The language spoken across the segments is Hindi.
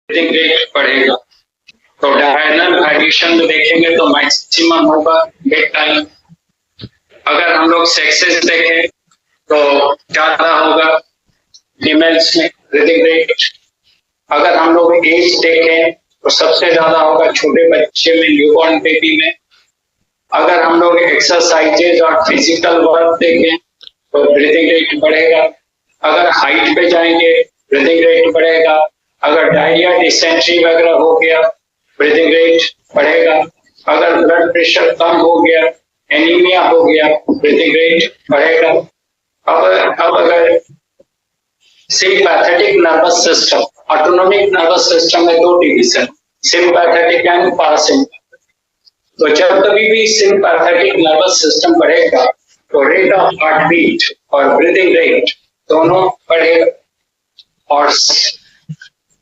ब्रीथिंग रेट बढ़ेगा। तो डायरनल वेरिएशन में देखेंगे तो मैक्सिमम होगा बेड टाइम। अगर हम लोग सेक्सेस देखें तो ज्यादा होगा फीमेल्स में ब्रीथिंग रेट। अगर हम लोग एज देखें तो सबसे ज्यादा होगा छोटे बच्चे में, न्यूबॉर्न बेबी में। अगर हम लोग एक्सरसाइजेज और फिजिकल वर्क देखें तो ब्रीथिंग रेट बढ़ेगा। अगर हाइट पे जाएंगे ब्रीथिंग रेट बढ़ेगा। अगर डायरिया डिसेंट्री वगैरह हो गया ब्रीथिंग रेट बढ़ेगा। अगर ब्लड प्रेशर कम हो गया, एनीमिया हो गया, ब्रीथिंग रेट बढ़ेगा। अब अगर sympathetic nervous system, autonomic nervous system में दो डिवीजन, सिंपैथेटिक एंड पैरासिम्पैथेटिक। तो जब कभी भी सिंपैथेटिक नर्वस सिस्टम बढ़ेगा तो रेट ऑफ हार्ट बीट और ब्रीथिंग रेट दोनों बढ़ेगा। और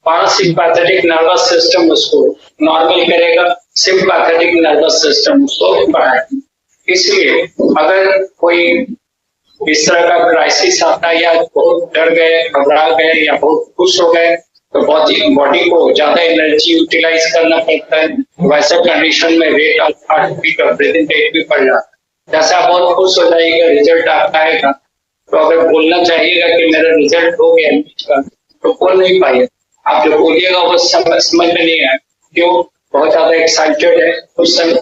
पैरासिम्पैथेटिक नर्वस सिस्टम उसको नॉर्मल करेगा, सिंपैथेटिक नर्वस सिस्टम उसको बढ़ाएगा। इसलिए अगर कोई इस तरह का क्राइसिस आता है या बहुत डर गए, घबरा गए या बहुत खुश हो गए तो बॉडी को ज्यादा एनर्जी यूटिलाइज करना पड़ता है। वैसे कंडीशन में रेट ऑफ हार्ट बीट और ब्रीथिंग रेट भी बढ़ जाता है। जैसे आप बहुत खुश हो जाएगा, रिजल्ट आपका आएगा, तो अगर बोलना चाहिएगा कि मेरा रिजल्ट हो गया तो बोल नहीं पाइए। आप जो बोलिएगा वो समझ में नहीं आए, क्यों? बहुत ज्यादा एक्साइटेड है उस समय,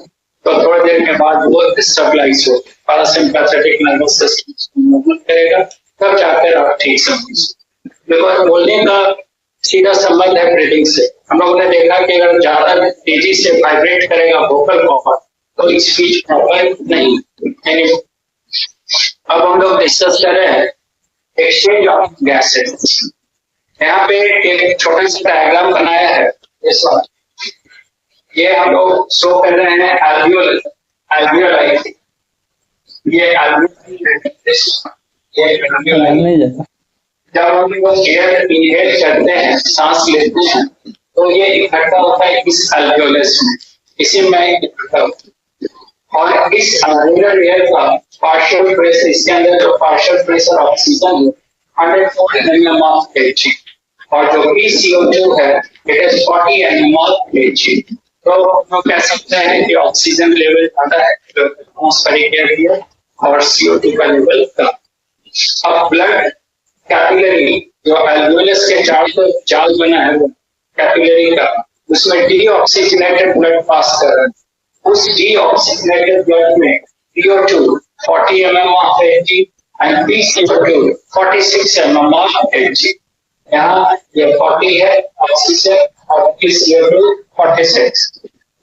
तो थोड़ी देर के बाद वो स्टेबलाइज हो, पैरासिम्पैथेटिक नर्वस सिस्टम मूवमेंट करेगा, तब जाकर आप ठीक समझिए। बिकॉज बोलने का सीधा संबंध है ब्रीथिंग से। हम लोगों ने देखा कि अगर ज्यादा तेजी से वाइब्रेट करेगा वोकल कॉर्ड तो स्पीच प्रॉपर नहीं। अब हम लोग डिस्कस कर रहे हैं एक्सचेंज ऑफ गैसेस। यहाँ पे एक छोटा सा डायग्राम बनाया है इस वक्त। ये हम लोग शो कर रहे हैं एल्वियोलाई। ये जब हम लोग एयर इनहेल करते हैं, सांस लेते हैं, तो ये इकट्ठा होता है इस एल्वियोलस में, इसी में इकट्ठा होता है। और इस रेगुलर एयर का पार्शियल प्रेशर, इसके अंदर जो पार्शियल प्रेशर ऑक्सीजन है 104 mm of kg और जो CO2 है it is 40 mm of kg। तो हम कह सकते हैं कि ऑक्सीजन लेवल ज्यादा है एटमॉस्फेरिक एयर और CO2 का लेवल कम। अब ब्लड कैपिलरी, जो एल्वियोलस के चारों तरफ जाल बना है वो कैपिलरी का, उसमें डीऑक्सीजनेटेड ब्लड पास कर रहा है। उस डीऑक्सीजनेटेड ब्लड में CO2 40 mm of kg and PCO2 46 mm of kg। यहाँ ये 40 है ऑक्सीजन और PCO2 46।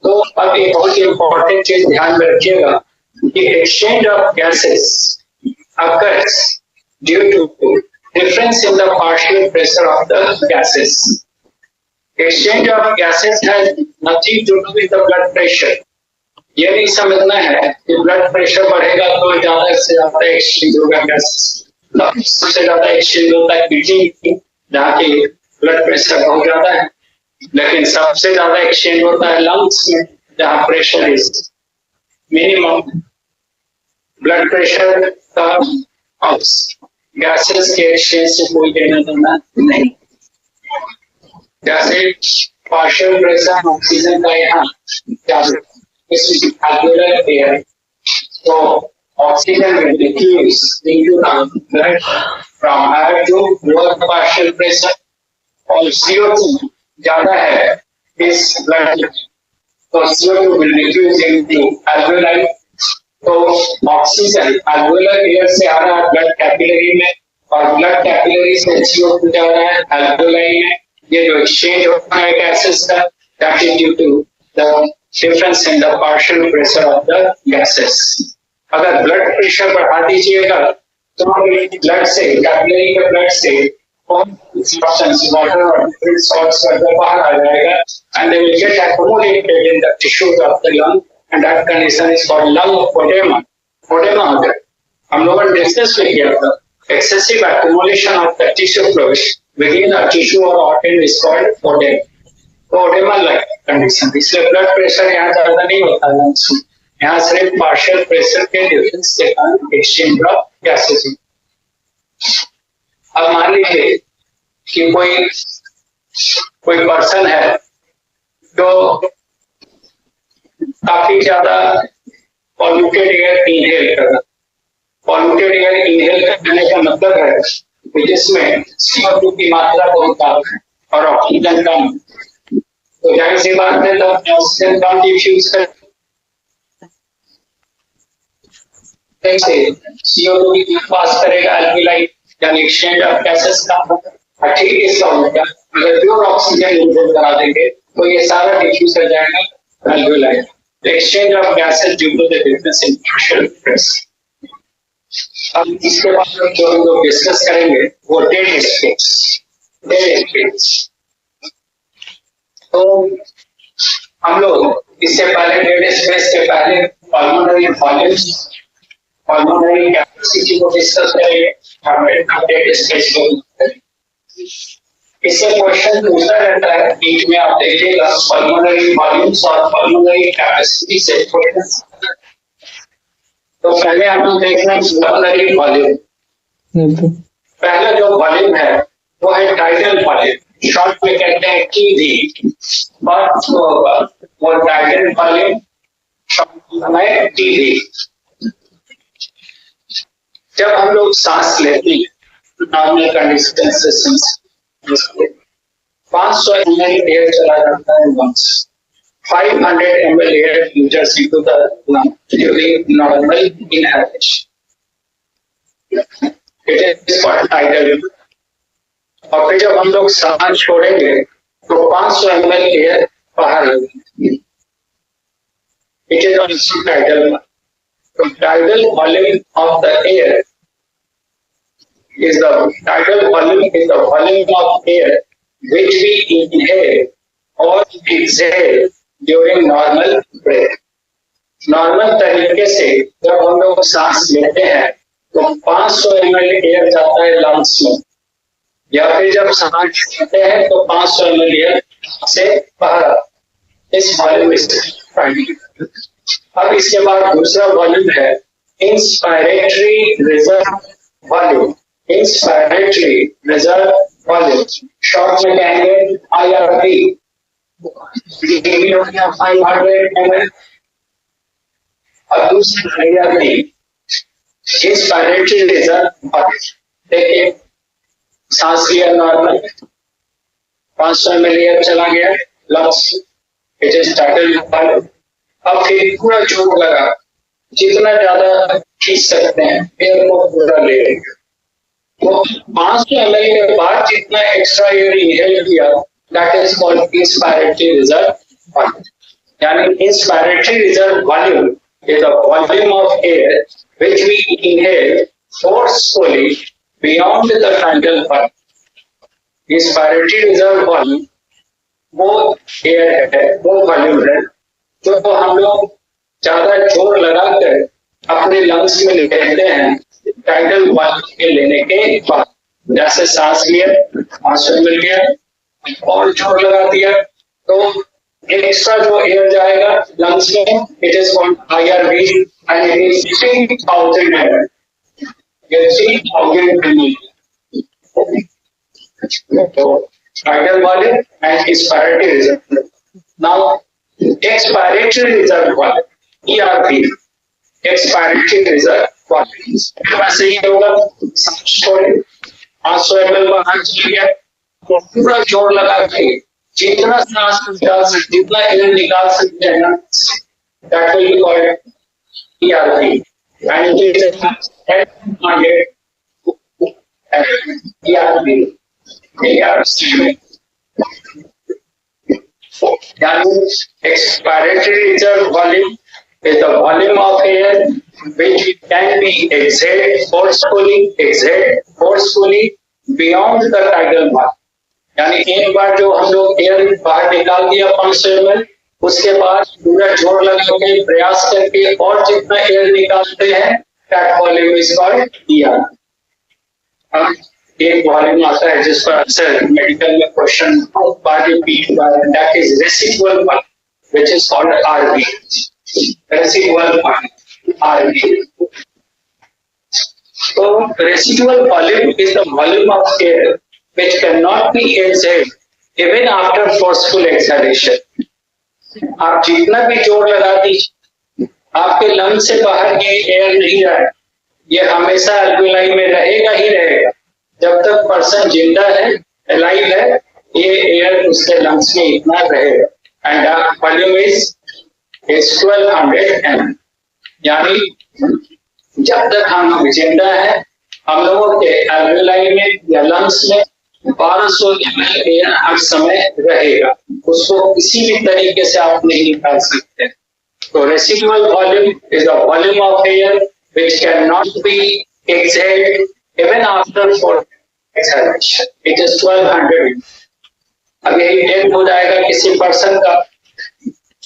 तो अब एक बहुत इंपॉर्टेंट चीज ध्यान में रखिएगा कि exchange of gases occurs due to difference in the partial pressure of the gases. Exchange of gases has nothing to do with the blood pressure. ये नहीं समझना है कि ब्लड प्रेशर बढ़ेगा तो ज्यादा से ज्यादा एक्सचेंज होगा गैसेस। सबसे ज्यादा एक्सचेंज होता है किडनी, जहाँ की ब्लड प्रेशर बहुत ज्यादा है, लेकिन सबसे ज्यादा एक्सचेंज होता है लंग्स में, जहाँ pressure is minimum. Blood pressure का गैसेस के एक्सचेंज से कोई लेना देना नहीं। जैसे पार्शियल प्रेशर ऑक्सीजन का यहाँ alveolar air, so oxygen will diffuse into the blood from higher to lower partial pressure और CO2 ज्यादा है इस ब्लड, तो CO2 will diffuse into alveoli। तो ऑक्सीजन alveolar air से आ रहा है ब्लड कैपिलरी में और ब्लड कैपिलरी से CO2 जा रहा है alveoli में। ये जो एक्सचेंज होता है गैसेस का, that is due to the difference in the partial pressure of the gases। अगर ब्लड प्रेशर बढ़ा दीजिएगा तो ब्लड से, कैपिलरी के ब्लड से वाटर और डिफरेंट सॉल्ट्स बाहर आ जाएगा and they will get accumulated in the tissues of the lung and that condition is called lung edema। edema हो गया। हम लोगों ने डिस्कस किया था excessive accumulation of the tissue fluid within a tissue or organ is called edema। Oedema like condition, इसलिए ब्लड प्रेशर यहाँ ज्यादा नहीं होता लंग्स में, यहाँ सिर्फ पार्शियल प्रेशर के डिफरेंस के कारण एक्सचेंज ऑफ गैसेस। अब मान लीजिए कि कोई कोई पर्सन है जो काफी ज्यादा पॉल्यूटेड एयर इनहेल कर रहा है। पॉल्यूटेड एयर इनहेल करने का मतलब है कि जिसमें CO2 की मात्रा बहुत कम है और ऑक्सीजन कम। तो जाहिर सी बात है, तो ऑक्सीजन कम डिफ्यूज कर CO2 की पास करेगा एल्विलाइट, यानी एक्सचेंज ऑफ गैसेस का ठीक इसका होगा। अगर प्योर ऑक्सीजन इनहेल करा देंगे तो ये सारा डिफ्यूज हो जाएगा alveoli. Exchange of gases due to the difference in pressure press. अब इसके बाद जो हम लोग डिस्कस करेंगे वो डेड स्पेस। तो हम लोग इससे पहले डेड स्पेस के पहले पल्मोनरी वॉल्यूम्स, पल्मोनरी कैपेसिटी को डिस्कस करेंगे। डेड स्पेस को इससे क्वेश्चन पूछता रहता है, बीच में आप देखिएगा पल्मोनरी वॉल्यूम्स और पल्मोनरी कैपेसिटी से क्वेश्चन। तो पहले हम लोग देखना पल्मोनरी वॉल्यूम। पहला जो वॉल्यूम है वो है टाइडल वॉल्यूम, शॉर्ट में कहते हैं TV। बात होगा वो टाइडल वॉल्यूम, शॉर्ट में TV। जब हम लोग सांस लेते हैं नॉर्मल कंडीशन से 500 ml एयर चला जाता है lungs, 500 ml air enters into the lung during normal inhalation. It is called tidal. और फिर जब हम लोग सांस छोड़ेंगे तो 500 ml एयर बाहर आएगी। It is also tidal. So tidal volume of the air is the volume of air which we inhale or exhale during normal breath. Normal तरीके से जब हम लोग सांस लेते हैं तो 500 ml एयर जाता है लंग्स में, या फिर जब सांस छोड़ते हैं तो 500 ml एयर से बाहर। इस वॉल्यूम में अब इसके बाद दूसरा वॉल्यूम है inspiratory reserve volume. Inspiratory reserve volume short में कहेंगे IRV। 500 ml और दूसरा IRV इंस्पायरेटरी रिजर्व वॉल्यूम। देखिए सांस लिया नॉर्मल, 500 ml एयर चला गया lungs, it is tidal volume. अब फिर पूरा जोर लगा, जितना ज्यादा खींच सकते हैं एयर को पूरा ले लेंगे। तो 500 ml के बाद जितना एक्स्ट्रा एयर इनहेल किया that is called inspiratory reserve volume. यानी inspiratory reserve volume is the volume of air which we inhale forcefully beyond the tidal volume. Inspiratory reserve volume वो एयर है, वो वॉल्यूम है जो हम लोग ज्यादा जोर लगाकर अपने लंग्स में लेते हैं टाइडल वॉल्यूम के लेने के बाद। जैसे सांस लिया, 500 मिल गया और जोर लगा दिया तो एक्स्ट्रा जो एयर जाएगा लंग्स में, it is called IRV and it is 3000 ml। ये 3000 ml तो tidal volume and inspiratory reserve. Now expiratory reserve volume ERV, expiratory reserve volume वैसे ही होगा। सांस छोड़े, 500 ml बाहर चल गया तो पूरा जोर लगा के जितना सांस निकाल सकते, जितना एयर निकाल सकते हैं ना, that will be called ERV and it is 100 ERV। Expiratory reserve volume is the volume of air which can be exhaled forcefully beyond the tidal volume। यानी एक बार जो हम लोग एयर बाहर निकाल दिया 500 ml, उसके बाद पूरा जोर लगा के प्रयास करके और जितना एयर निकालते हैं that volume is called ERV। एक वॉल्यूम आता है जिस पर अक्सर मेडिकल में question that is residual volume which is called RV। Residual volume RV। तो residual volume is the volume of air which can not be exhaled even after forceful exhalation, आप जितना भी जोर लगा दीजिए, आपके लंग से बाहर ये एयर नहीं रहा है, ये हमेशा अल्वेलाई में रहेगा ही रहेगा। जब तक पर्सन जिंदा है, अलाइव है, ये एयर उसके लंग्स में इतना रहेगा। एंड वॉल्यूम इज 1200 mm, यानी जब तक हम जिंदा है, हम लोगों के अल्वेलाई में या लंग्स में 1200 ml एयर हर समय रहेगा, उसको किसी भी तरीके से आप नहीं निकाल सकते। तो residual volume is the volume of air which cannot be exhaled even after for exhalation. It is 1200. अब यही डेथ हो जाएगा किसी पर्सन का,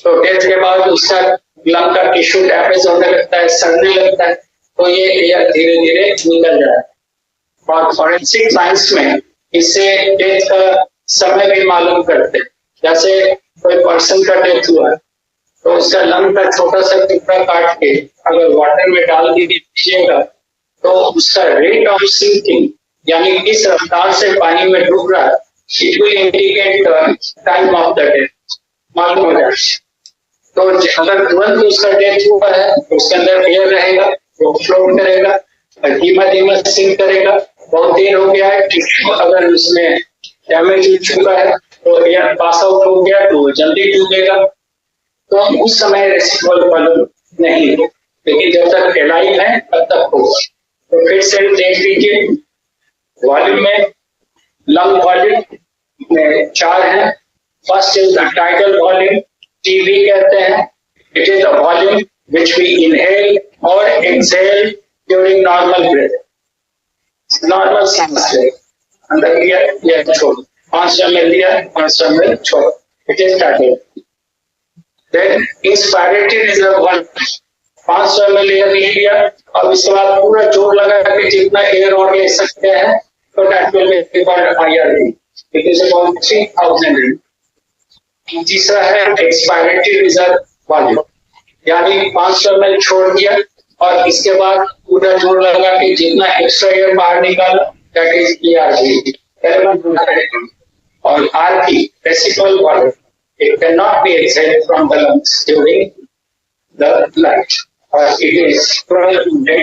तो डेथ के बाद उसका लंग का टिश्यू डैमेज होने लगता है, सड़ने लगता है, तो ये एयर धीरे धीरे निकल जाता है। और फॉरेंसिक साइंस में इससे डेथ का समय भी मालूम करते हैं। जैसे कोई पर्सन का डेथ हुआ तो उसका लंग का छोटा सा टुकड़ा काट के अगर वाटर में डाल दीजिएगा तो उसका रेट ऑफ सिंकिंग, यानी किस रफ्तार से पानी में डूब रहा है, it will indicate time of the death, मालूम हो जाए। तो अगर तुरंत उसका डेथ हुआ है तो उसके अंदर एयर रहेगा, वो फ्लोट करेगा, धीमा धीमा सिंक करेगा। बहुत देर हो गया है, अगर उसमें डैमेज हो चुका है तो एयर पास आउट हो गया तो जल्दी डूबेगा, तो उस समय रेसिडुअल वॉल्यूम नहीं हो, लेकिन जब तक एलाइव है तब तक होगा। तो फिर से देख लीजिए, वॉल्यूम में लंग वॉल्यूम में 4 है। First is the tidal volume, TV कहते हैं। It is the volume which we inhale और exhale during normal breath, normal सांस ले, अंदर लिया या छोड़, 5 ml लिया 5 ml छोड़, it is tidal. Then inspiratory reserve 1, 500 ml air लिया और इसके बाद पूरा जोर लगा के जितना एयर और ले सकते हैं, तो that will be called IRV. It is about 3000 ml. तीसरा है एक्सपायरेटरी रिजर्व वॉल्यूम, यानी 500 ml छोड़ दिया और इसके बाद पूरा जोर लगा के जितना एक्स्ट्रा एयर बाहर निकाला, that is ERV. और RP residual volume, it cannot be exhaled from the lungs during the life, or it is 1200.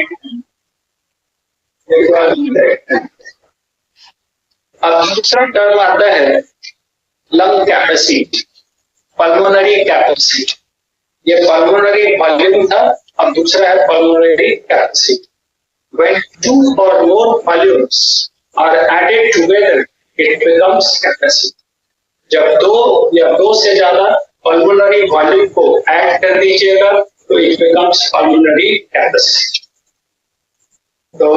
अब दूसरा टर्म आता है लंग कैपेसिटी, पल्मोनरी कैपेसिटी। ये पल्मोनरी वॉल्यूम था, अब दूसरा है pulmonary capacity. When 2 or more volumes are added together, it becomes capacity. जब 2 या 2 से ज्यादा पल्मोनरी वॉल्यूम को ऐड कर दीजिएगा तो इट बिकम्स पल्मोनरी कैपेसिटी। तो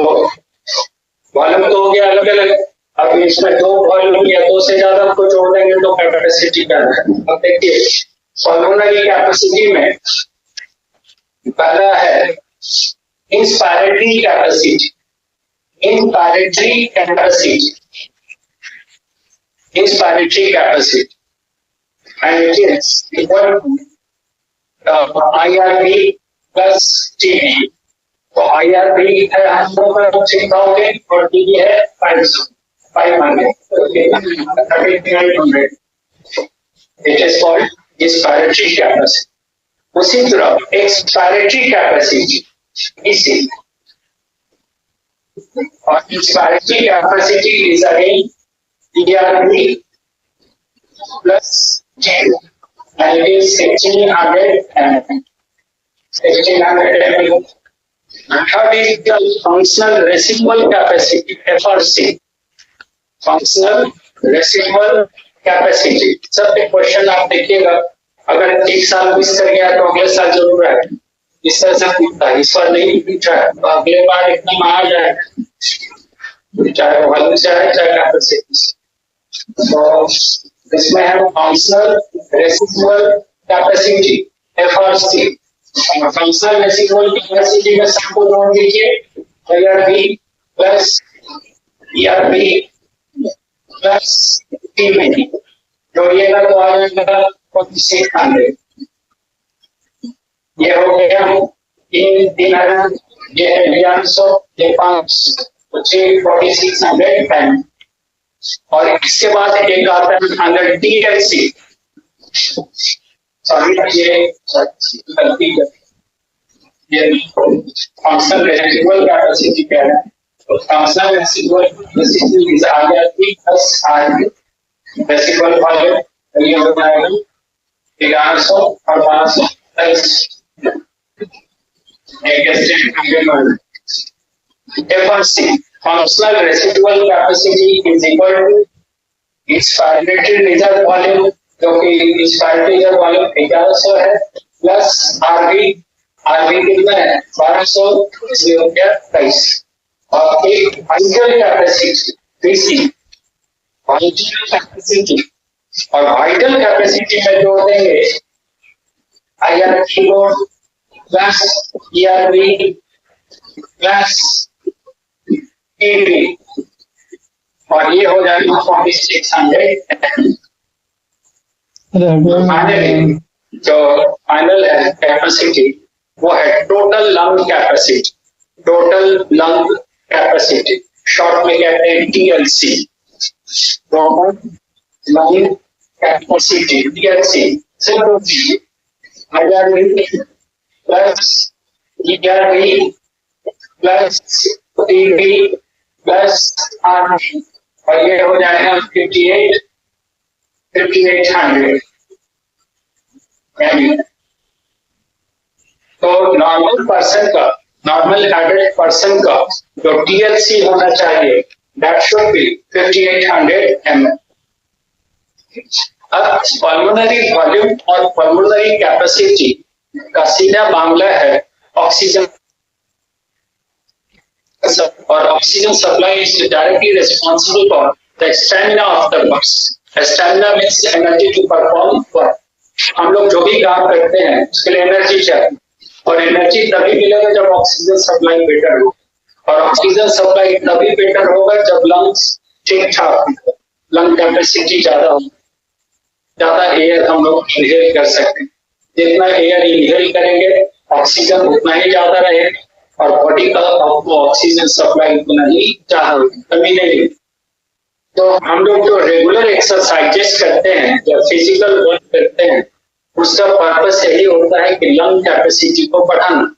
वॉल्यूम तो हो गया अलग अलग, अब इसमें 2 वॉल्यूम या 2 से ज्यादा को जोड़ देंगे तो कैपेसिटी क्या है। अब देखिए पल्मोनरी कैपेसिटी में पहला है inspiratory capacity. Inspiratory capacity, inspiratory capacity, and it is equal to IRB plus TB. तो IRB है हम लोग का 6000 और TB है 500, 3300. It is called inspiratory capacity. उसी तरह expiratory capacity इसी, और inspiratory capacity is again ERB plus TB, and it is 1600 ml. 1600 ml. Third is the functional residual capacity, FRC. Functional residual capacity. सब क्वेश्चन आप देखिएगा, अगर एक साल मिस कर गया तो अगले साल जरूर आए, इस तरह से पूछता है। इस बार नहीं पूछा है तो अगले बार एकदम आ जाएगा, चाहे वॉल्यूम से आए चाहे कैपेसिटी से। तो इसमें है functional residual capacity FRC। Functional residual capacity में सबको जोड़ दीजिए, IRB plus ERB plus TB, जोड़िएगा तो आ जाएगा 4600। ये हो गया 3000, ये है 1100, ये 500, 4600 टाइम। और इसके बाद एक आता है अंदर TLC, सॉरी ये गलती है, ये फंक्शनल रेसिडुअल कैपेसिटी कह रहे हैं। तो फंक्शनल रेसिडुअल कैपेसिटी आ गया कि 10 RV रेसिडुअल वॉल्यूम, ये हो जाएगा 1100 और 1223 एक state FRC functional residual capacity is equal to its fibrillary reserve volume, जो कि its fibrillary reserve volume 1100 है, प्लस RV कितना है 1223 और एक vital capacity VC, vital capacity और vital capacity में जोड़ देंगे IR keyboard plus ERV plus और ये हो जाएगा 4600। फाइनली जो फाइनल है कैपेसिटी वो है टोटल लंग कैपेसिटी, शॉर्ट में कहते हैं TLC, total lung capacity TLC सिर्फ IRV plus ERV plus TB plus RV और ये हो जाएगा 5800। तो नॉर्मल एडल्ट पर्सन का जो TLC होना चाहिए दैट शुड बी 5800 ml। अब पल्मोनरी वॉल्यूम और पल्मोनरी कैपेसिटी का सीधा मामला है ऑक्सीजन, और oxygen supply is directly responsible for the stamina of the lungs. Stamina means energy to perform work. हम लोग जो भी काम करते हैं उसके लिए एनर्जी चाहिए और एनर्जी तभी मिलेगा जब ऑक्सीजन सप्लाई बेटर हो, और ऑक्सीजन सप्लाई तभी बेटर होगा जब लंग्स ठीक ठाक, लंग कैपेसिटी ज्यादा हो, ज्यादा एयर हम लोग इनहेल कर सकते हैं। जितना एयर इनहेल करेंगे ऑक्सीजन उतना ही ज्यादा रहेगा और बॉडी का आपको ऑक्सीजन सप्लाई उतना ही ज्यादा होगी, कमी नहीं। तो हम लोग जो रेगुलर एक्सरसाइजेस करते हैं, जो फिजिकल वर्क करते हैं, उसका पर्पस यही होता है कि लंग कैपेसिटी को बढ़ाना।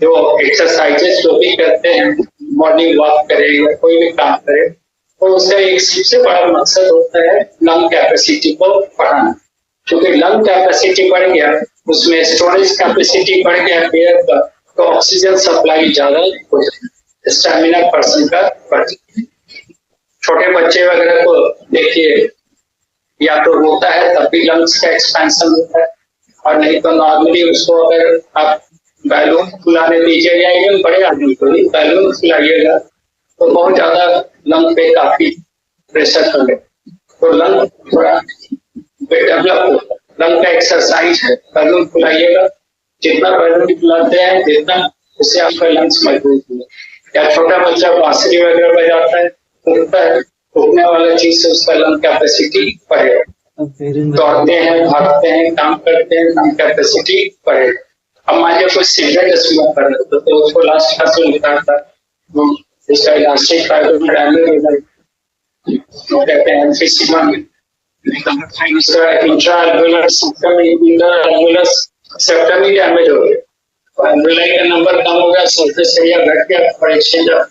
जो एक्सरसाइजेस जो भी करते हैं, मॉर्निंग वॉक करें या कोई भी काम करें, तो उसका एक सबसे बड़ा मकसद होता है लंग कैपेसिटी को बढ़ाना। क्योंकि लंग कैपेसिटी बढ़ गया, उसमें स्टोरेज कैपेसिटी बढ़ गया एयर का, तो ऑक्सीजन सप्लाई ज्यादा हो जाए, स्टैमिना पर्सन का बढ़ जाए। छोटे बच्चे वगैरह को देखिए, या तो रोता है तब भी लंग्स का एक्सपेंशन होता है, और नहीं तो नॉर्मली उसको अगर आप बैलून फुलाने दीजिए या इवन बड़े आदमी को भी बैलून फुलाइएगा तो बहुत ज्यादा लंग पे काफी प्रेशर पड़े, तो लंग थोड़ा डेवलप होता है। लंग का एक्सरसाइज है, बैलून फुलाइएगा, जितना बैलून फुलाते हैं जितना उससे आपका लंग्स मजबूत हुआ। या छोटा बच्चा बांसुरी वगैरह बजाता है, उठने वाला चीज से उसका लंग कैपेसिटी बढ़ेगा। दौड़ते हैं, भागते हैं, काम करते हैं, लंग कैपेसिटी बढ़ेगा। अब मान लीजिए कोई सिगरेट स्मोक कर रहा था तो उसको लास्ट क्लास में लिखा था इसका इलास्टिक फाइबर डैमेज कहते हैं एम्फीसिमा में, इंट्राएल्वुलर सेप्टमी डैमेज हो गया, एल्वुलाई का नंबर कम हो गया, सरफेस एरिया घट गया और एक्सचेंज ऑफ।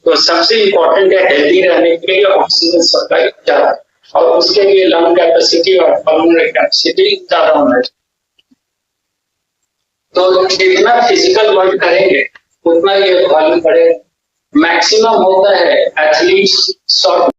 तो सबसे इम्पोर्टेंट है हेल्दी रहने के लिए ऑक्सीजन सप्लाई ज्यादा, और उसके लिए लंग कैपेसिटी और पल्मोनरी कैपेसिटी ज्यादा होना चाहिए। तो जितना फिजिकल वर्क करेंगे उतना ये वॉल्यूम बढ़ेगा। मैक्सिमम होता है एथलीट्स शॉर्ट